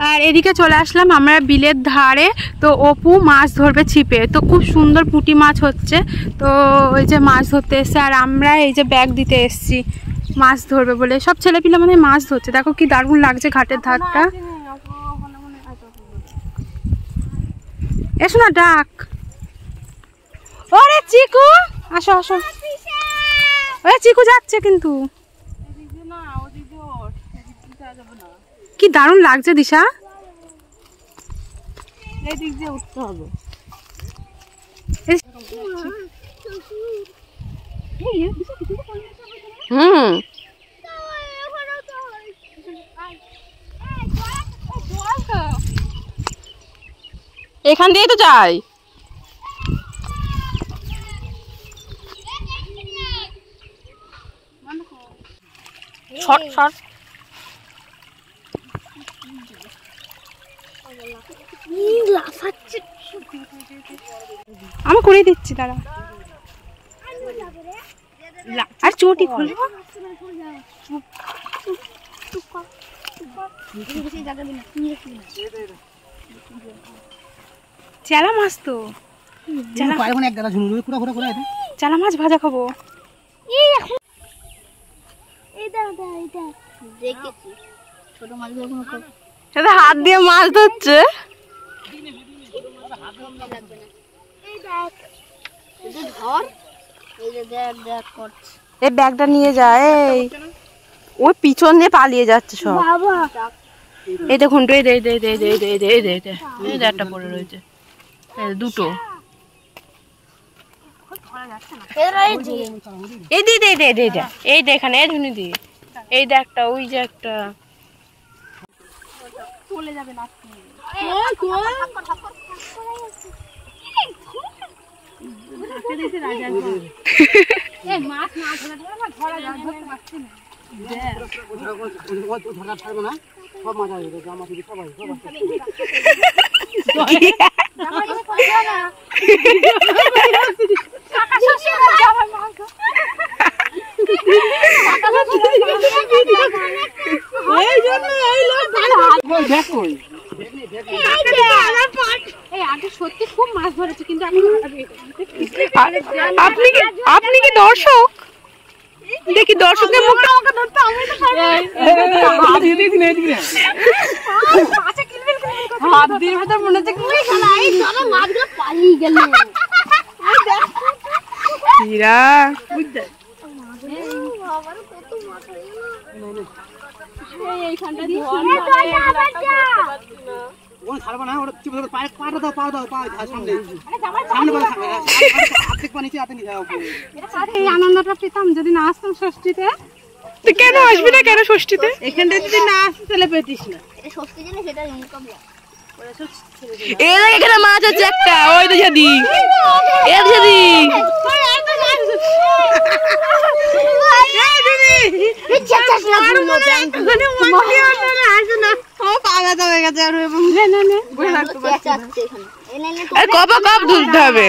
আর এদিকে চলে আসলাম আমরা বিলের ধারে। তো অপু মাছ ধরবে ছিপে, তো খুব সুন্দর পুঁটি মাছ হচ্ছে। তো ওই যে মাছ ধরতে এসছে, আর আমরা এই যে ব্যাগ দিতে এসছি মাছ ধরবে বলে। সব ছেলেপিলে মানে মাছ ধরছে, দেখো কি দারুণ লাগছে ঘাটের ধারটা। এসো না ডাক। ওরে চিকু আসো আসো। ওরে চিকু যাচ্ছে কিন্তু। কি দারুণ লাগছে দিশা। এদিক দিয়ে উঠতে হবে। এখান দিয়ে তো যাই। শর্ট শর্ট আমি করে দিচ্ছি দাঁড়া। আর চটি খুলবো। চেলা মাছ তো, চেলা মাছ ভাজা খাবো। হাত দিয়ে মাছ ধরছে। এই ব্যাগটা নিয়ে যায়, ওই পিছন দিয়ে পালিয়ে যাচ্ছে সব। এই দেখুন একটা পড়ে রয়েছে, দুটো। এই দি এই দেখানে ঝুনি দি, এই যে একটা, ওই যে একটা চলে যাবে না। সত্যি খুব মাছ ধরেছে, কিন্তু আপনি কি দর্শক? দেখি দর্শকের মুখটা আমাকে ধরতে, আমি তো হাত দিয়ে দিন। হাত দিয়ে ভেতর মনে হচ্ছে মাছগুলো পালিয়ে গেল। এই আনন্দটা পেতাম যদি না আসতাম ষষ্ঠীতে। তুই কেন আসবি না? কেন ষষ্ঠীতে? এখানটায় যদি না আসতে তাহলে পেতিস না। এখানে মাছ আছে একটা, ওই তো যদি কপ ধরতে হবে।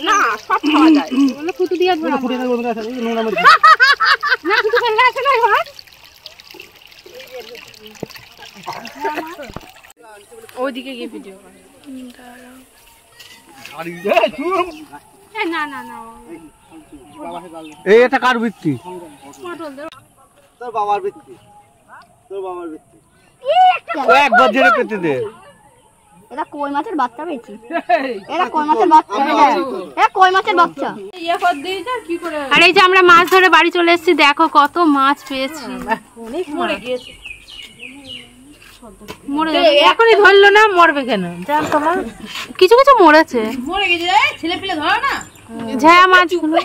না সব খাওয়া যায়, ফুটু দিয়ে ওইদিকে গিয়ে ভিডিও করে। এটা কার বৃত্তি? তোর বাবার বৃত্তি। একবার ধরে পেতে দে। এটা কই মাছের বাচ্চা পেয়েছি। এটা কই মাছের বাচ্চা। এটা কই মাছের বাচ্চা। আর এই যে আমরা মাছ ধরে বাড়ি চলে এসেছি, দেখো কত মাছ পেয়েছি। মরে গিয়েছে, এখনই ধরলো না, মরবে কেন? কিছু কিছু মরেছে, মরে গেছে। ছেলে পিলে ধরো না ঝায়া মাছগুলো।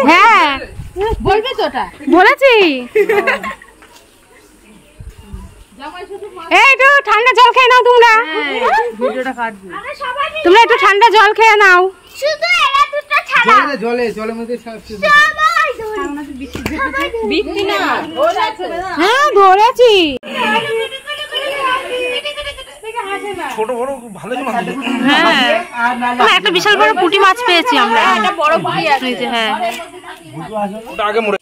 হ্যাঁ বলবি তো, ওটা বলেছি। একটু ঠান্ডা জল খেয়ে নাও তোমরা, তোমরা একটু ঠান্ডা জল খেয়ে নাও। জলের মধ্যে বিক্রি না। হ্যাঁ ধরেছি। ছোট বড় ভালো হ্যাঁ একটা বিশাল বড় পুঁটি মাছ পেয়েছি আমরা। একটা বড় পুঁটি আছে। হ্যাঁ আগে মরে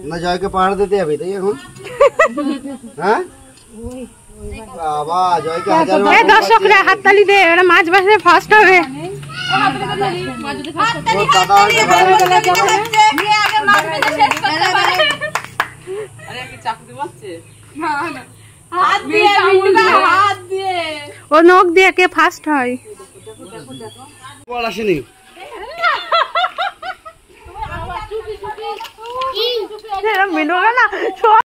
না জয়কে পাহাড় দিতে যাবে তাই এখন হ্যাঁ বাবা জয়কে দর্শকরা হাততালি দে, ওরা মাছ বাসে ফার্স্ট হবে। ও নখ দিয়ে কে ফার্স্ট হয়। বল আসেনি মিলবে না।